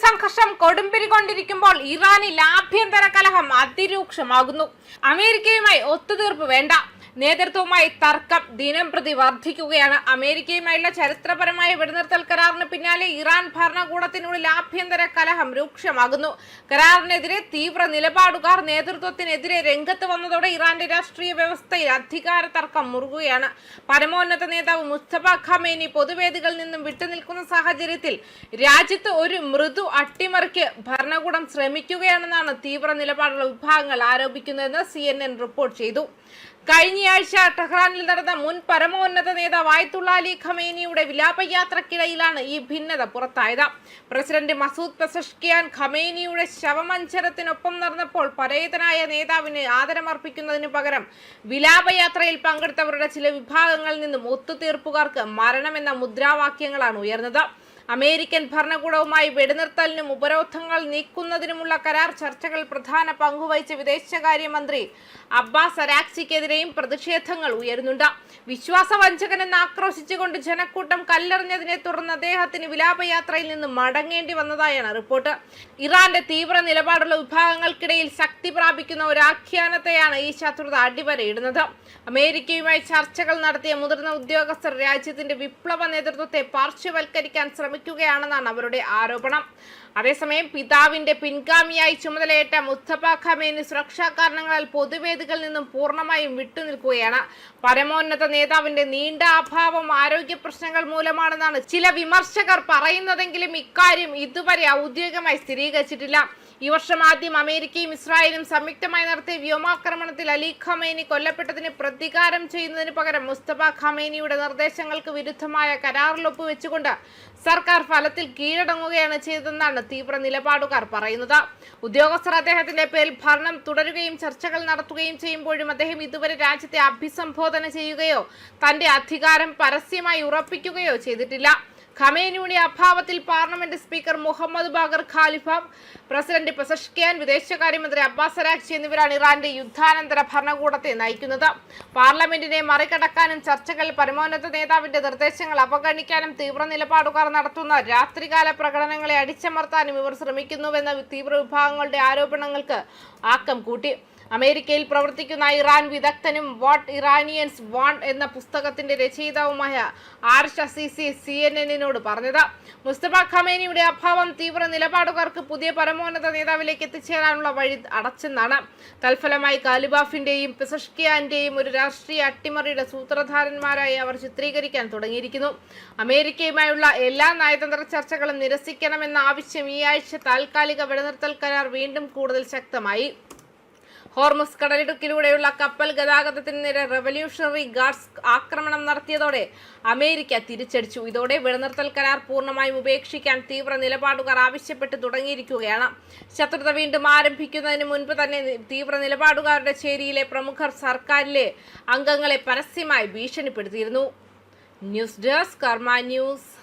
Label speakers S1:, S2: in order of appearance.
S1: സംഘർഷം കൊടുമ്പിരികൊണ്ടിരിക്കുമ്പോൾ ഇറാനിൽ ആഭ്യന്തര കലഹം അതിരൂക്ഷമാകുന്നു. അമേരിക്കയുമായി ഒത്തുതീർപ്പ് വേണ്ട, നേതൃത്വവുമായി തർക്കം ദിനംപ്രതി വർദ്ധിക്കുകയാണ്. അമേരിക്കയുമായുള്ള ചരിത്രപരമായ വെടിനിർത്തൽ കരാറിന് പിന്നാലെ ഇറാൻ ഭരണകൂടത്തിനുള്ളിൽ ആഭ്യന്തര കലഹം രൂക്ഷമാകുന്നു. കരാറിനെതിരെ തീവ്ര നിലപാടുകാർ നേതൃത്വത്തിനെതിരെ രംഗത്ത് വന്നതോടെ ഇറാന്റെ രാഷ്ട്രീയ വ്യവസ്ഥയിൽ അധികാര തർക്കം മുറുകുകയാണ്. പരമോന്നത നേതാവ് മുസ്തഫ ഖമേനി പൊതുവേദികളിൽ നിന്നും വിട്ടുനിൽക്കുന്ന സാഹചര്യത്തിൽ രാജ്യത്ത് ഒരു മൃദു അട്ടിമറിക്ക് ഭരണകൂടം ശ്രമിക്കുകയാണെന്നാണ് തീവ്ര നിലപാടുള്ള വിഭാഗങ്ങൾ ആരോപിക്കുന്നതെന്ന് CNN റിപ്പോർട്ട് ചെയ്തു. കഴിഞ്ഞയാഴ്ച ടെഹ്റാനിൽ നടന്ന മുൻ പരമോന്നത നേതാവ് ആയത്തുള്ള അലി ഖമേനിയുടെ വിലാപയാത്രക്കിടയിലാണ് ഈ ഭിന്നത പുറത്തായത്. പ്രസിഡന്റ് മസൂദ് പെസഷ്കിയാൻ ഖമേനിയുടെ ശവമഞ്ചരത്തിനൊപ്പം നടന്നപ്പോൾ പരേതനായ നേതാവിന് ആദരമർപ്പിക്കുന്നതിന് പകരം വിലാപയാത്രയിൽ പങ്കെടുത്തവരുടെ ചില വിഭാഗങ്ങളിൽ നിന്നും ഒത്തുതീർപ്പുകാർക്ക് മരണമെന്ന മുദ്രാവാക്യങ്ങളാണ് ഉയർന്നത്. അമേരിക്കൻ ഭരണകൂടവുമായി വെടിനിർത്തലിനും ഉപരോധങ്ങൾ നീക്കുന്നതിനുമുള്ള കരാർ ചർച്ചകൾ പ്രധാന പങ്കുവഹിച്ച വിദേശകാര്യമന്ത്രി അബ്ബാസ് അരാക്ചിക്കെതിരെയും പ്രതിഷേധങ്ങൾ ഉയരുന്നുണ്ട്. വിശ്വാസവഞ്ചകനെന്ന് ആക്രോശിച്ചുകൊണ്ട് ജനക്കൂട്ടം കല്ലെറിഞ്ഞതിനെ തുടർന്ന് അദ്ദേഹത്തിന് വിലാപയാത്രയിൽ നിന്ന് മടങ്ങേണ്ടി വന്നതായാണ് റിപ്പോർട്ട്. ഇറാന്റെ തീവ്ര നിലപാടുള്ള വിഭാഗങ്ങൾക്കിടയിൽ ശക്തി പ്രാപിക്കുന്ന ഒരു ആഖ്യാനത്തെയാണ് ഈ ശത്രുത അടിവരയിടുന്നത്. അമേരിക്കയുമായി ചർച്ചകൾ നടത്തിയ മുതിർന്ന ഉദ്യോഗസ്ഥർ രാജ്യത്തിന്റെ വിപ്ലവ നേതൃത്വത്തെ പാർശ്വവൽക്കരിക്കാൻ ശ്രമിക്കുകയാണെന്നാണ് അവരുടെ ആരോപണം. അതേസമയം പിതാവിന്റെ പിൻഗാമിയായി ചുമതലയേറ്റ മുസ്തഫ ഖമേനി സുരക്ഷാ കാരണങ്ങളാൽ പൊതുവേദികളിൽ നിന്നും പൂർണ്ണമായും വിട്ടുനിൽക്കുകയാണ്. പരമോന്നത നേതാവിന്റെ നീണ്ട അഭാവം ആരോഗ്യ പ്രശ്നങ്ങൾ മൂലമാണെന്നാണ് ചില വിമർശകർ പറയുന്നതെങ്കിലും ഇക്കാര്യം ഇതുവരെ ഔദ്യോഗികമായി സ്ഥിരീകരിച്ചിട്ടില്ല. ഈ വർഷം ആദ്യം അമേരിക്കയും ഇസ്രായേലും സംയുക്തമായി നടത്തിയ വ്യോമാക്രമണത്തിൽ അലി ഖമേനി കൊല്ലപ്പെട്ടതിന് പ്രതികാരം ചെയ്യുന്നതിന് പകരം മുസ്തഫ ഖമേനിയുടെ നിർദ്ദേശങ്ങൾക്ക് വിരുദ്ധമായ കരാറിൽ ഒപ്പുവെച്ചുകൊണ്ട് സർക്കാർ ഫലത്തിൽ കീഴടങ്ങുകയാണ് ചെയ്തതെന്നാണ് തീവ്ര നിലപാടുകാർ പറയുന്നത്. ഉദ്യോഗസ്ഥർ അദ്ദേഹത്തിന്റെ പേരിൽ ഭരണം തുടരുകയും ചർച്ചകൾ നടത്തുകയും ചെയ്യുമ്പോഴും അദ്ദേഹം ഇതുവരെ രാജ്യത്തെ അഭിസംബോധന ചെയ്യുകയോ തന്റെ അധികാരം പരസ്യമായി ഉറപ്പിക്കുകയോ ചെയ്തിട്ടില്ല. ഖമേനിയുടെ അഭാവത്തിൽ parliament speaker Mohammad Bagher Khalifa, president Pezeshkian, വിദേശകാര്യമന്ത്രി അബ്ബാസ് അരാക്ചി എന്നിവരാണ് ഇറാന്റെ യുദ്ധാനന്തര ഭരണകൂടത്തെ നയിക്കുന്നത്. പാർലമെന്റിനെ മറികടക്കാനും ചർച്ചകളിൽ പരമോന്നത നേതാവിന്റെ നിർദ്ദേശങ്ങൾ അവഗണിക്കാനും തീവ്ര നിലപാടുകാർ നടത്തുന്ന രാത്രികാല പ്രകടനങ്ങളെ അടിച്ചമർത്താനും ഇവർ ശ്രമിക്കുന്നുവെന്ന തീവ്ര വിഭാഗങ്ങളുടെ ആരോപണങ്ങൾക്ക് ആക്കം കൂട്ടി. അമേരിക്കയിൽ പ്രവർത്തിക്കുന്ന ഇറാൻ വിദഗ്ധനും വാട്ട് ഇറാനിയൻസ് വാണ്ട് എന്ന പുസ്തകത്തിന്റെ രചയിതാവുമായ ആർഷ് അസീസി CNN പറഞ്ഞത് മുസ്തഫ ഖമേനിയുടെ അഭാവം തീവ്ര നിലപാടുകാർക്ക് പുതിയ പരമോന്നത നേതാവിലേക്ക് എത്തിച്ചേരാനുള്ള വഴി അടച്ചെന്നാണ്. തൽഫലമായി കാലിബാഫിന്റെയും പെസഷ്കിയാന്റെയും ഒരു രാഷ്ട്രീയ അട്ടിമറിയുടെ സൂത്രധാരന്മാരായി അവർ ചിത്രീകരിക്കാൻ തുടങ്ങിയിരിക്കുന്നു. അമേരിക്കയുമായുള്ള എല്ലാ നയതന്ത്ര ചർച്ചകളും നിരസിക്കണമെന്ന ആവശ്യം ഈ ആഴ്ച താൽക്കാലിക വെടിനിർത്തൽ കരാർ വീണ്ടും കൂടുതൽ ശക്തമായി. ഹോർമുസ് കടലിടുക്കിലൂടെയുള്ള കപ്പൽ ഗതാഗതത്തിന് നേരെ റവല്യൂഷണറി ഗാർഡ്സ് ആക്രമണം നടത്തിയതോടെ അമേരിക്ക തിരിച്ചടിച്ചു. ഇതോടെ വെടിനിർത്തൽ കരാർ പൂർണ്ണമായും ഉപേക്ഷിക്കാൻ തീവ്ര നിലപാടുകാർ ആവശ്യപ്പെട്ടു തുടങ്ങിയിരിക്കുകയാണ്. ശത്രുത വീണ്ടും ആരംഭിക്കുന്നതിന് മുൻപ് തന്നെ തീവ്ര നിലപാടുകാരുടെ ചേരിയിലെ പ്രമുഖർ സർക്കാരിലെ അംഗങ്ങളെ പരസ്യമായി ഭീഷണിപ്പെടുത്തിയിരുന്നു. ന്യൂസ് ഡെസ്ക് കർമ്മ ന്യൂസ്.